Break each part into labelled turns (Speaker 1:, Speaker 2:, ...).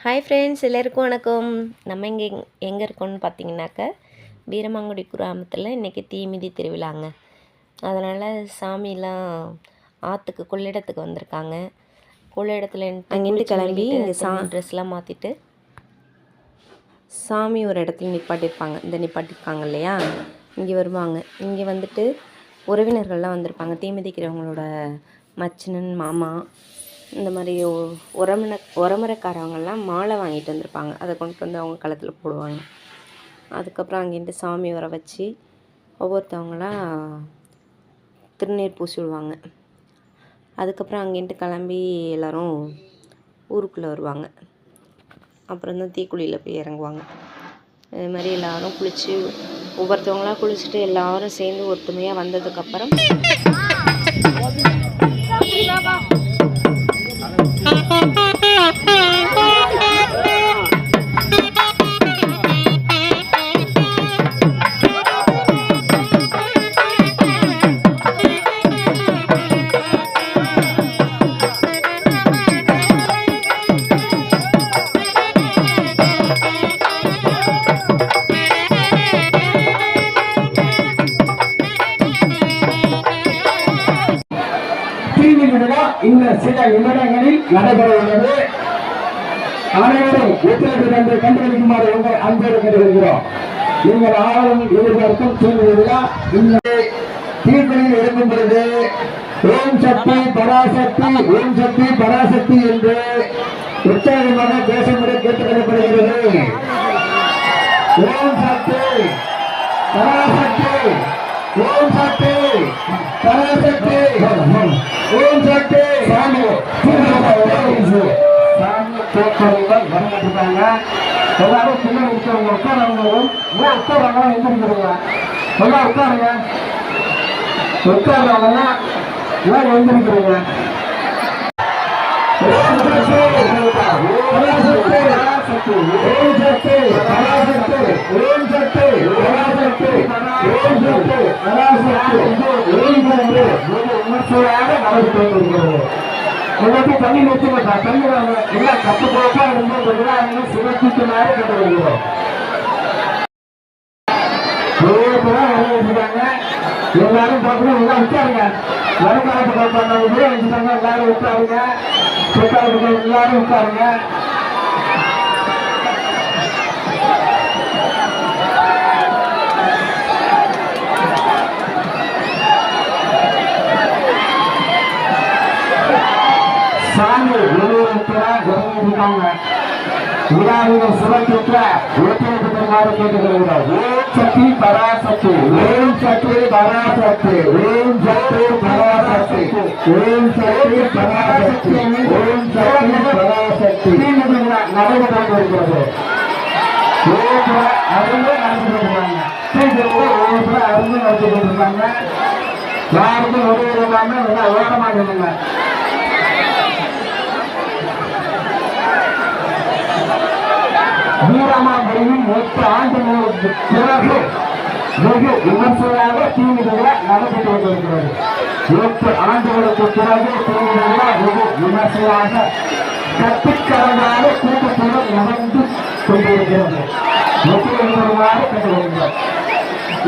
Speaker 1: Hi friends, எல்லாருக்கும் வணக்கம். நம்ம எங்கே இருக்கோம்னு பார்த்தீங்கன்னாக்கா, வீரமாங்குடி கிராமத்தில் இன்றைக்கி தீமிதி திருவிழாங்க. அதனால் சாமிலாம் ஆற்றுக்கு கொள்ளிடத்துக்கு வந்திருக்காங்க. கொள்ளிடத்துல அங்கேருந்து கிளம்பி இங்கே ட்ரெஸ்லாம் மாற்றிட்டு சாமி ஒரு இடத்துல நிப்பாட்டியிருப்பாங்க. நிப்பாட்டியிருக்காங்க இல்லையா, இங்கே வருவாங்க. இங்கே வந்துட்டு உறவினர்கள்லாம் வந்திருப்பாங்க. தீமிதிக்கிறவங்களோட மச்சினன், மாமா, இந்த மாதிரி உறமுறைக்காரவங்கெல்லாம் மாலை வாங்கிட்டு வந்திருப்பாங்க. அதை கொண்டு வந்து அவங்க கழுத்தில் போடுவாங்க. அதுக்கப்புறம் அங்கேருந்து சாமி வர வச்சு ஒவ்வொருத்தவங்களாம் திருநீர் பூசி விடுவாங்க. அதுக்கப்புறம் அங்கேருந்து கிளம்பி எல்லோரும் ஊருக்குள்ளே வருவாங்க. அப்புறம் தான் தீக்குழியில் போய் இறங்குவாங்க. இது மாதிரி எல்லோரும் குளித்து ஒவ்வொருத்தவங்களாம் குளிச்சுட்டு எல்லோரும் சேர்ந்து ஒற்றுமையாக வந்ததுக்கப்புறம்
Speaker 2: இந்த சில நிமிடங்களில் நடைபெற உள்ளது. அனைவரும் ஒத்துழைப்பு தந்து கண்டுபிடிக்குமாறு உங்கள் அன்போடு கேட்டுக்கொள்கிறோம். நீங்கள் ஆளும் எதிர்பார்க்கும் தீவிர இந்த தீர்ப்பில் இருக்கும் பொழுது ஓம் சக்தி பராசக்தி, ஓம் சக்தி பராசக்தி என்று உற்சாகமாக பேசும்படி கேட்டுக்கொள்ளப்படுகிறது. ஓம் சக்தி பராசக்தி, ஓம் சக்தி பராசக்தி, ஓம் சக்தி. சாமி தோற்றங்கள் வரமாட்டிருக்காங்க. எல்லாரும் பின்னாடி இருக்கிறவங்க உட்காரவங்களும் உட்காரவங்க எழுந்திருக்கிறீங்க. எல்லாம் உட்காருங்க. உட்காரவங்கன்னா எல்லாம் எழுந்திருக்கிறீங்க. ஓம் சக்தி பராசக்தி, ஓம் சக்தி பராசக்தி, ஓம் சக்தி பராசக்தி, ஓம் சக்தி பராசக்தி. விமர்சையாக நடந்து கொண்டிருக்கிறது. எல்லாத்தையும் தண்ணி நிறுத்துங்க. தண்ணி எல்லாம் கட்டு போக்கா இருந்து சிறப்பிக்குமாறு கேட்டுக்கொள்கிறோம். எல்லாரும் பார்க்கணும். எல்லாம் உட்காருங்க. வருங்காலத்து பார்ப்பாங்க கூட வச்சுட்டாங்க. எல்லாரும் உட்காருங்க. எல்லாரும் உட்காருங்க. சாமி வெளியிருக்கிறாங்க. விழாவினை சிறப்பிக்க ஒத்துழைப்பு தருமாறு கேட்டுக்கொள்கிறோம். ஓம் சக்தி பராசக்தி, ஓம் சக்தி பராசக்தி, ஓம் சக்தி பராசக்தி, ஓம் சக்தி பராசக்தி, ஓம் சக்தி பராசக்தி. நடைபெற்று வருகிறது. அருமை நடந்து கொண்டிருக்காங்க. அருமை நடந்து கொண்டிருக்காங்க. யாருக்கும் உதவி இல்லாம ஓரமாக இருங்க. வீரமாங்குடியில் 8 ஆண்டுகளுக்கு பிறகு வெகு விமர்சையாக தீவிர நடைபெற்று கொண்டிருக்கிறது. 8 ஆண்டுகளுக்கு பிறகு தீவிர வெகு விமர்சையாக கட்டுக்கடங்காத கூட்டத்துடன் நடந்து கொண்டிருக்கிறது. ஒத்துழைப்புமாறு கேட்டுக்கொள்கிறோம்.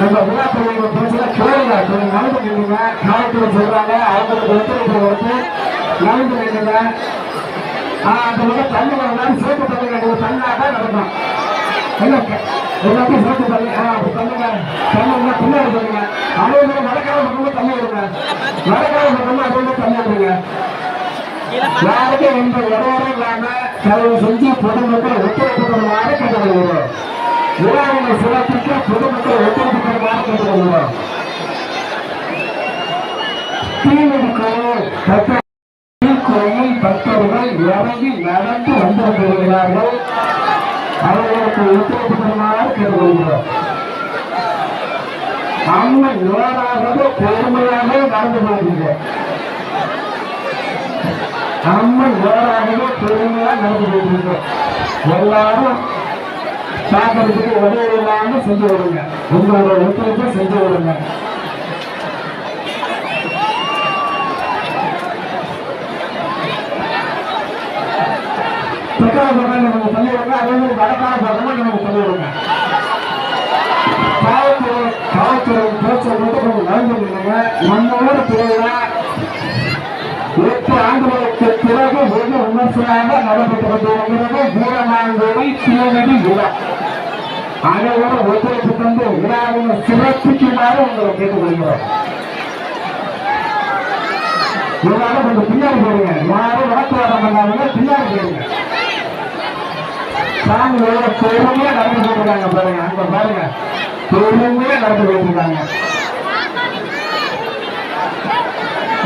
Speaker 2: நம்ம விழாப்பள்ளிகள் பேசல கேளுங்க. நடந்து நின்றுங்க. காலத்தில் சொல்றாங்க அவங்களுக்கு ஒத்துழைப்பு கொடுத்து நடந்து நின்றுங்க. அந்த தண்ணி வரலாம். சேர்த்து தண்ணி கட்டுறது தண்ணாதான் நடக்கும். எல்லாத்தையும் சேர்த்து தண்ணி தண்ணுங்க. தண்ணிங்க பின்னாடி தண்ணுங்க. அதே நடக்காத பக்கமா தண்ணி விடுங்க. நடக்காத பக்கமா அதே தண்ணி விடுங்க. யாருக்கும் எந்த இடவரும் இல்லாம தயவு செஞ்சு பொதுமக்கள் ஒத்துழைப்பு தருமாறு கேட்டுக்கொள்கிறோம். விழாவினை சிறப்பிக்க பொதுமக்கள் ஒத்துழைப்பு தருமாறு கேட்டுக்கொள்கிறோம். தீமிதி கோயில் பக்தர்கள் இறங்கி நடந்து வந்திருக்கிறார்கள். அவர்களுக்கு ஒத்துழைப்பு தருமாறு கேட்டுக்கொள்கிறோம். அம்மன் நேராகவே பெருமையாக நடந்து போகிறோம். அம்மன் நேராகவே பெருமையாக நடந்து போகிறோம். எல்லாரும் பார்க்கறதுக்கு உதவி இல்லாமல் செஞ்சு விடுங்க. உங்களோட ஒத்துழைப்பை செஞ்சு விடுங்க. தெற்கால பக்கம் நமக்கு சொல்லிவிடுங்க, அதே மாதிரி வடக்கால பக்கமும் நமக்கு சொல்லிவிடுங்க. காவல்துறை பேச்சை மட்டும் கொஞ்சம் நடந்துருங்க. நம்ம ஊர் திருவிழா 8 ஆண்டுகளுக்கு பிறகு வெகு விமர்சையாக நடைபெற்று கொண்டிருக்கிறது. வீரமாங்கோடி தீவடி விழா. அனைவரும் ஒத்துழைப்பு தந்து விழாவினை சிறப்பிக்குமாறு உங்களை கேட்டுக்கொள்கிறோம். இதனால கொஞ்சம் பின்னாடி போடுங்க. யாரும் வாக்குவாதம் பண்ணாமங்க, பின்னாடி போடுங்க. சாமி எவ்வளவு பொறுமையா நடந்து போட்டுருக்காங்க பாருங்க. அங்க பாருங்க, பொறுமையா நடந்து போட்டுருக்காங்க.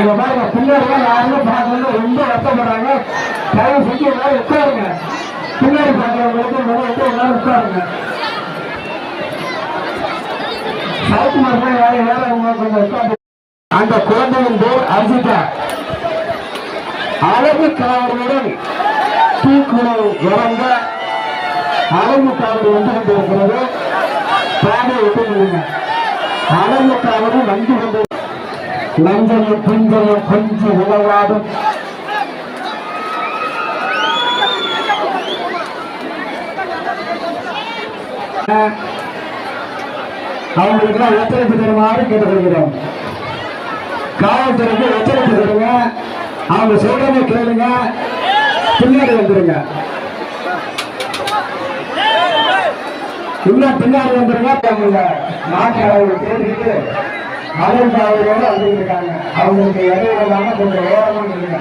Speaker 2: இங்க பாருங்க, பின்னாடி யாருமே பார்க்கணும் ரொம்ப வருத்தப்படுறாங்க. தயவு செஞ்சு எல்லாரும் உட்காருங்க. பின்னாடி பார்க்கறவங்களுக்கு முதல்ல எல்லாரும் உட்காருங்க. சவுக்குமார் யாரும் வேற அவங்க கொஞ்சம் உட்காந்து. அந்த குழந்தையின் பேர் அர்ஜிதா. அழகு காவலுடன் தூக்குழு இறங்க அழகு காவல் வந்து கொண்டிருக்கிறது. பாதை விட்டு முடியுங்க. அழகு காவலும் வந்து கொண்டு லஞ்சமும் புஞ்சமும் கொஞ்சம் உணவாடும். அவங்களுக்கெல்லாம் ஒத்துழைப்பு தருமாறு கேட்டுக்கொள்கிறோம். காவல்துறைக்கு ஒத்துழைப்பு தருங்க. அவங்க சொல்றதை கேளுங்க. பின்னாடி வந்துருங்க. இன்னும் பின்னாடி வந்துருங்க. நாட்டு அளவு தேடிட்டு அலைக்காவலோடு வந்துருக்காங்க. அவங்களுக்கு இடையில கொஞ்சம் ஓரமா இருங்க.